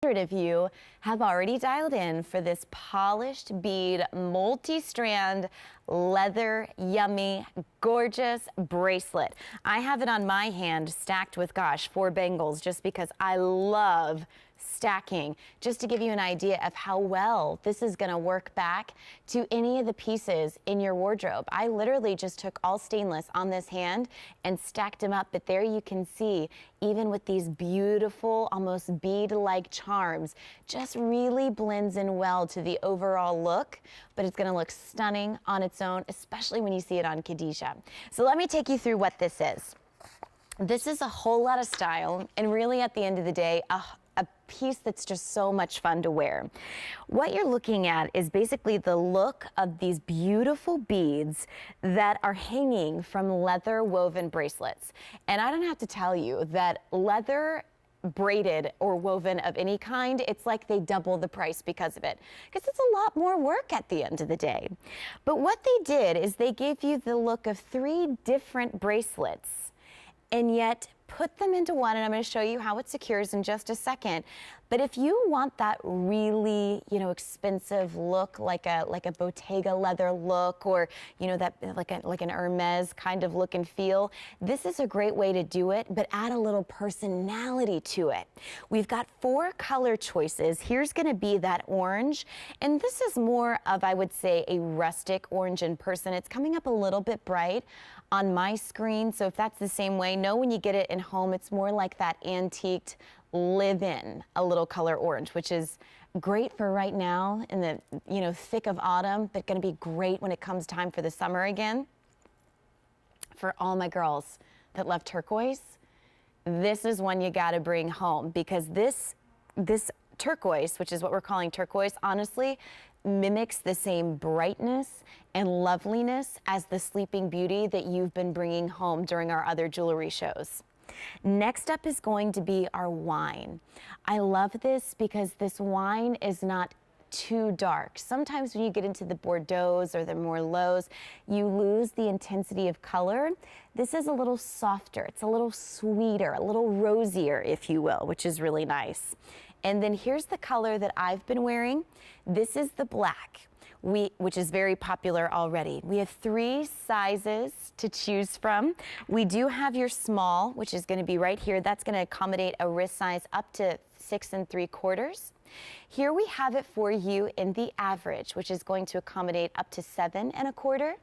100 of you have already dialed in for this polished bead, multi-strand, leather, yummy, gorgeous bracelet. I have it on my hand stacked with, gosh, 4 bangles just because I love stacking, just to give you an idea of how well this is going to work back to any of the pieces in your wardrobe. I literally just took all stainless on this hand and stacked them up, but there you can see, even with these beautiful, almost bead-like charms, just really blends in well to the overall look, but it's going to look stunning on its own, especially when you see it on Khadijah. So let me take you through what this is. This is a whole lot of style, and really at the end of the day, a piece that's just so much fun to wear. What you're looking at is basically the look of these beautiful beads that are hanging from leather woven bracelets. And I don't have to tell you that leather braided or woven of any kind, it's like they double the price because of it, because it's a lot more work at the end of the day. But what they did is they gave you the look of 3 different bracelets and yet put them into one, and I'm going to show you how it secures in just a second. But if you want that really, expensive look, like a Bottega leather look, or that like an Hermes kind of look and feel, this is a great way to do it, but add a little personality to it. We've got 4 color choices. Here's going to be that orange, and this is more of, I would say, a rustic orange in person. It's coming up a little bit bright on my screen, so if that's the same way, know when you get it in home, it's more like that antiqued live-in, a little color orange, which is great for right now in the thick of autumn, but going to be great when it comes time for the summer again. For all my girls that love turquoise, this is one you got to bring home, because this turquoise, which is what we're calling turquoise, honestly mimics the same brightness and loveliness as the Sleeping Beauty that you've been bringing home during our other jewelry shows. Next up is going to be our wine. I love this because this wine is not too dark. Sometimes when you get into the Bordeaux's or the Merlots, you lose the intensity of color. This is a little softer. It's a little sweeter, a little rosier, if you will, which is really nice. And then here's the color that I've been wearing. This is the black, which is very popular already. We have 3 sizes to choose from. We do have your small, which is going to be right here. That's going to accommodate a wrist size up to 6 3/4. Here we have it for you in the average, which is going to accommodate up to 7 1/4.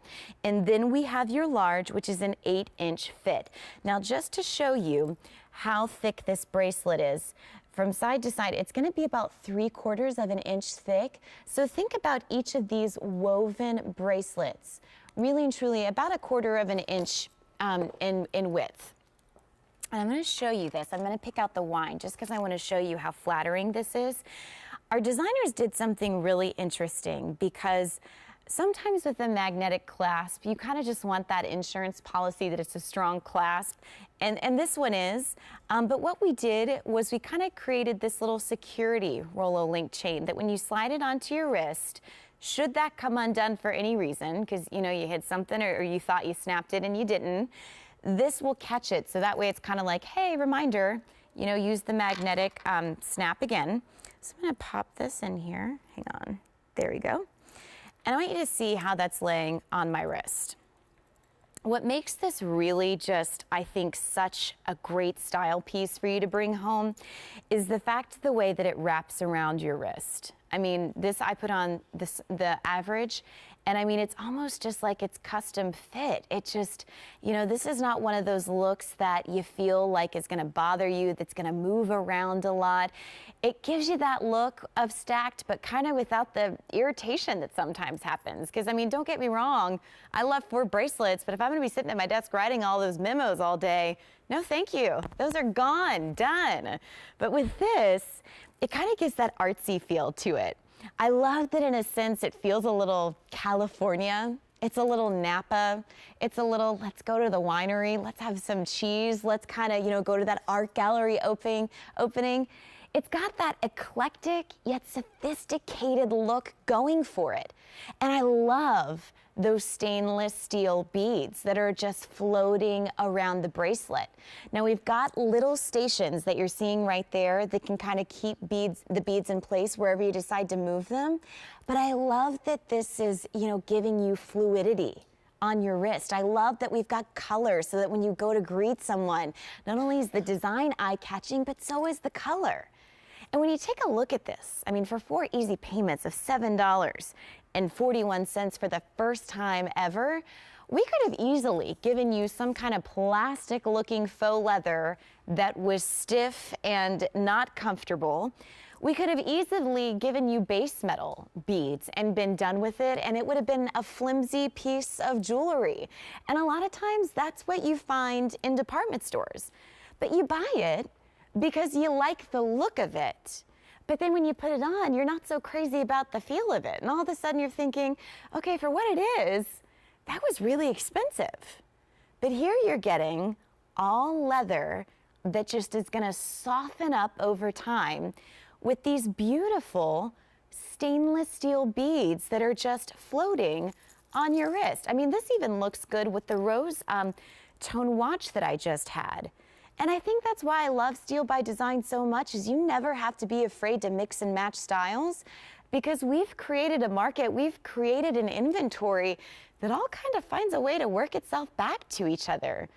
And then we have your large, which is an 8-inch fit. Now, just to show you how thick this bracelet is, from side to side, it's going to be about 3/4 of an inch thick. So think about each of these woven bracelets, really and truly about 1/4 of an inch in width. And I'm going to show you this. I'm going to pick out the wine just because I want to show you how flattering this is. Our designers did something really interesting, because sometimes with a magnetic clasp, you kind of just want that insurance policy that it's a strong clasp, and this one is. But what we did was we kind of created this little security Rolo link chain that when you slide it onto your wrist, should that come undone for any reason, because you hit something or you thought you snapped it and you didn't, this will catch it. So that way it's kind of like, hey, reminder, use the magnetic snap again. So I'm going to pop this in here. Hang on. There we go. And I want you to see how that's laying on my wrist. What makes this really just, I think, such a great style piece for you to bring home is the fact the way that it wraps around your wrist. I mean, this I put on the average, and I mean, it's almost just like it's custom fit. It just, this is not one of those looks that you feel like is going to bother you, that's going to move around a lot. It gives you that look of stacked, but kind of without the irritation that sometimes happens. Because, I mean, don't get me wrong, I love 4 bracelets, but if I'm going to be sitting at my desk writing all those memos all day, no thank you. Those are gone, done. But with this, it kind of gives that artsy feel to it. I love that in a sense it feels a little California. It's a little Napa. It's a little, let's go to the winery. Let's have some cheese. Let's kind of, go to that art gallery opening. It's got that eclectic yet sophisticated look going for it. And I love those stainless steel beads that are just floating around the bracelet. Now we've got little stations that you're seeing right there that can kind of keep the beads in place wherever you decide to move them. But I love that this is, giving you fluidity on your wrist. I love that we've got color so that when you go to greet someone, not only is the design eye-catching, but so is the color. And when you take a look at this, for 4 easy payments of $7.41 for the first time ever, we could have easily given you some kind of plastic-looking faux leather that was stiff and not comfortable. We could have easily given you base metal beads and been done with it, and it would have been a flimsy piece of jewelry. And a lot of times that's what you find in department stores. But you buy it because you like the look of it. But then when you put it on, you're not so crazy about the feel of it. And all of a sudden you're thinking, okay, for what it is, that was really expensive. But here you're getting all leather that just is gonna soften up over time with these beautiful stainless steel beads that are just floating on your wrist. This even looks good with the rose tone watch that I just had. And I think that's why I love Steel by Design so much, is you never have to be afraid to mix and match styles, because we've created a market, we've created an inventory that all kind of finds a way to work itself back to each other,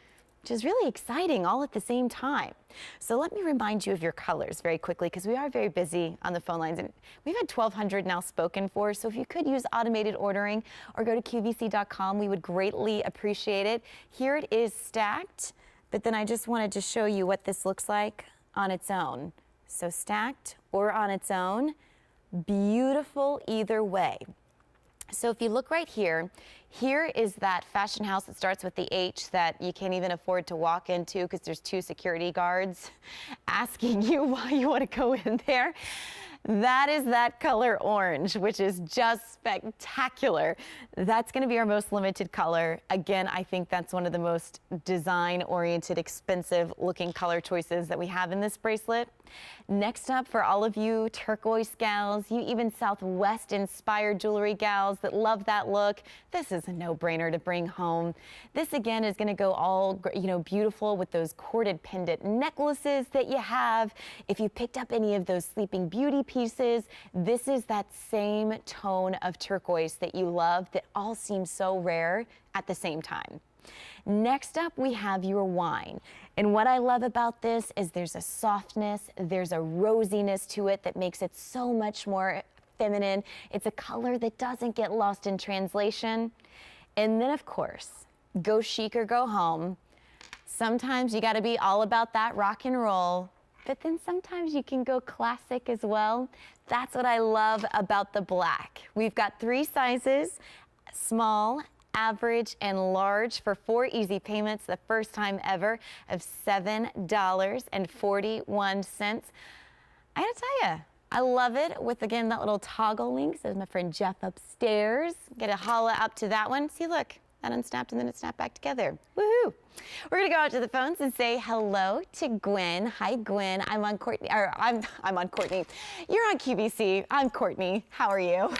which is really exciting all at the same time. So let me remind you of your colors very quickly, because we are very busy on the phone lines, and we've had 1,200 now spoken for, so if you could use automated ordering or go to qvc.com, we would greatly appreciate it. Here it is stacked. But then I just wanted to show you what this looks like on its own. So stacked or on its own, beautiful either way. So if you look right here, here is that fashion house that starts with the H that you can't even afford to walk into because there's 2 security guards asking you why you want to go in there. That is that color orange, which is just spectacular. That's going to be our most limited color. Again, I think that's one of the most design-oriented, expensive-looking color choices that we have in this bracelet. Next up, for all of you turquoise gals, you even Southwest-inspired jewelry gals that love that look, this is a no-brainer to bring home. This, again, is going to go all, beautiful with those corded pendant necklaces that you have. If you picked up any of those Sleeping Beauty pieces, this is that same tone of turquoise that you love that all seems so rare at the same time. Next up, we have your wine. And what I love about this is there's a softness, there's a rosiness to it that makes it so much more feminine. It's a color that doesn't get lost in translation. And then, of course, go chic or go home. Sometimes you got to be all about that rock and roll, but then sometimes you can go classic as well. That's what I love about the black. We've got 3 sizes, small, average, and large, for 4 easy payments, the first time ever, of $7.41. I gotta tell you, I love it with, again, that little toggle link. Says my friend Jeff upstairs. Get a holla up to that one. See, look, that unsnapped and then it snapped back together. Woohoo! We're gonna go out to the phones and say hello to Gwen. Hi, Gwen. I'm on Courtney. I'm on Courtney. You're on QVC. I'm Courtney. How are you?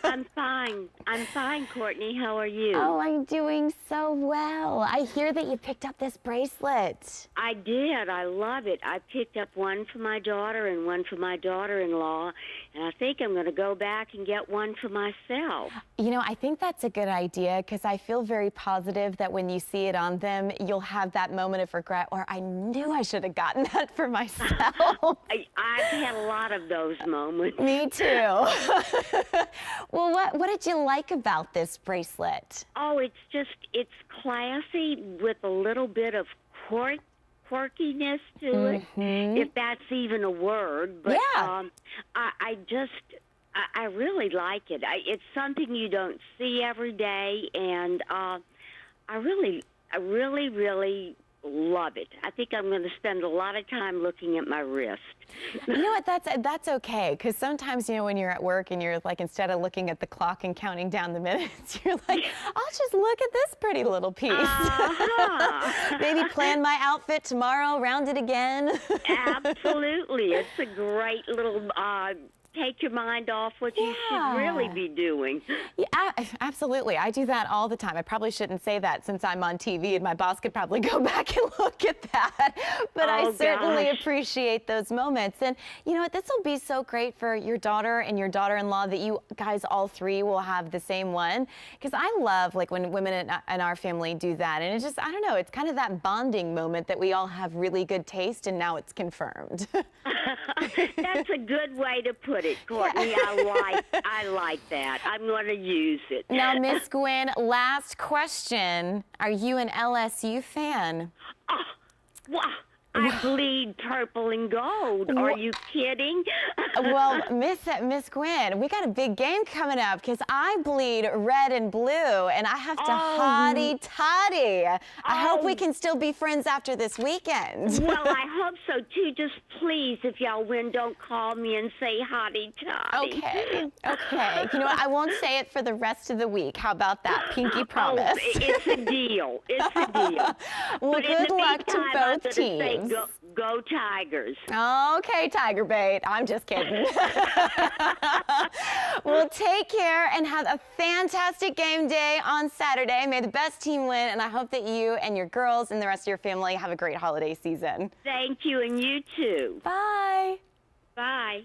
I'm fine. I'm fine, Courtney. How are you? Oh, I'm doing so well. I hear that you picked up this bracelet. I did. I love it. I picked up one for my daughter and one for my daughter-in-law, and I think I'm going to go back and get one for myself. I think that's a good idea, because I feel very positive that when you see it on them, you'll have that moment of regret, or I knew I should have gotten that for myself. I've had a lot of those moments. Me too. Well, what did you like about this bracelet? Oh, it's classy with a little bit of quirkiness to it, if that's even a word. But yeah. I really like it. It's something you don't see every day, and I really love it. I think I'm going to spend a lot of time looking at my wrist. You know what? That's okay, because sometimes, when you're at work and you're like, instead of looking at the clock and counting down the minutes, you're like, I'll just look at this pretty little piece. Maybe plan my outfit tomorrow, round it again. Absolutely. It's a great little take your mind off what you should really be doing. Yeah, absolutely. I do that all the time. I probably shouldn't say that since I'm on TV, and my boss could probably go back and look at that. But I certainly appreciate those moments. And you know what? This will be so great for your daughter and your daughter-in-law that you guys all three will have the same one. Because I love like when women in our family do that. And it's just, I don't know, it's kind of that bonding moment that we all have really good taste, and now it's confirmed. That's a good way to put it, Courtney. I like that. I'm going to use it. Now, Miss Gwen, last question. Are you an LSU fan? Oh, wow. I bleed purple and gold. Are you kidding? Well, Miss Gwen, we got a big game coming up because I bleed red and blue, and I have to hotty-toddy. I hope we can still be friends after this weekend. Well, I hope so, too. Just please, if y'all win, don't call me and say hotty-toddy. Okay. You know what? I won't say it for the rest of the week. How about that? Pinky promise. Oh, it's a deal. It's a deal. Well, good luck to both teams. Go Tigers. Okay, Tiger Bait. I'm just kidding. Well, take care and have a fantastic game day on Saturday. May the best team win, and I hope that you and your girls and the rest of your family have a great holiday season. Thank you, and you too. Bye. Bye.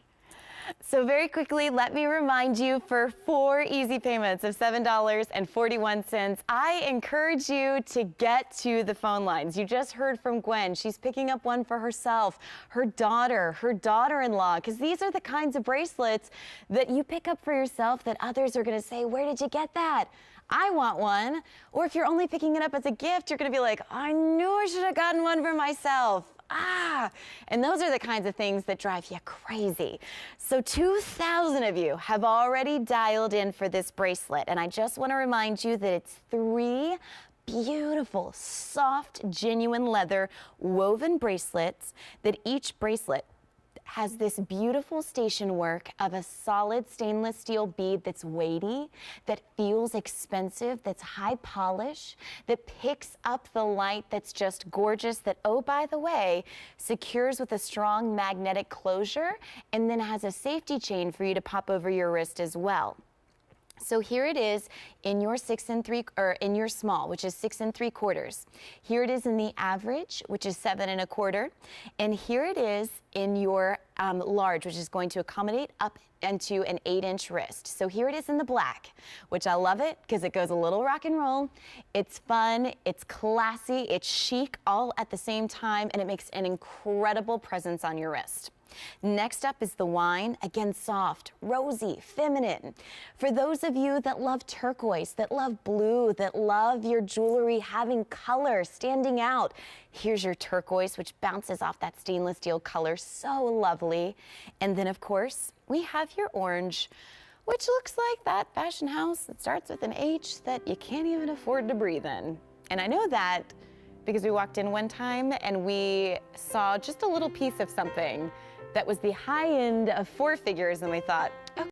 So very quickly, let me remind you, for 4 easy payments of $7.41, I encourage you to get to the phone lines. You just heard from Gwen. She's picking up one for herself, her daughter, her daughter-in-law, because these are the kinds of bracelets that you pick up for yourself that others are going to say, where did you get that? I want one. Or if you're only picking it up as a gift, you're going to be like, I knew I should have gotten one for myself. And those are the kinds of things that drive you crazy. So 2,000 of you have already dialed in for this bracelet. And I just want to remind you that it's 3 beautiful, soft, genuine leather woven bracelets, that each bracelet has this beautiful station work of a solid stainless steel bead that's weighty, that feels expensive, that's high polish, that picks up the light, that's just gorgeous, that, oh, by the way, secures with a strong magnetic closure, and then has a safety chain for you to pop over your wrist as well. So here it is in your in your small, which is 6 3/4. Here it is in the average, which is 7 1/4, and here it is in your large, which is going to accommodate up into an 8-inch wrist. So here it is in the black, which I love it because it goes a little rock and roll. It's fun, it's classy, it's chic, all at the same time, and it makes an incredible presence on your wrist. Next up is the wine. Again, soft, rosy, feminine. For those of you that love turquoise, that love blue, that love your jewelry having color, standing out, here's your turquoise, which bounces off that stainless steel color. So lovely. And then, of course, we have your orange, which looks like that fashion house that starts with an H that you can't even afford to breathe in. And I know that because we walked in one time and we saw just a little piece of something that was the high end of 4 figures, and we thought,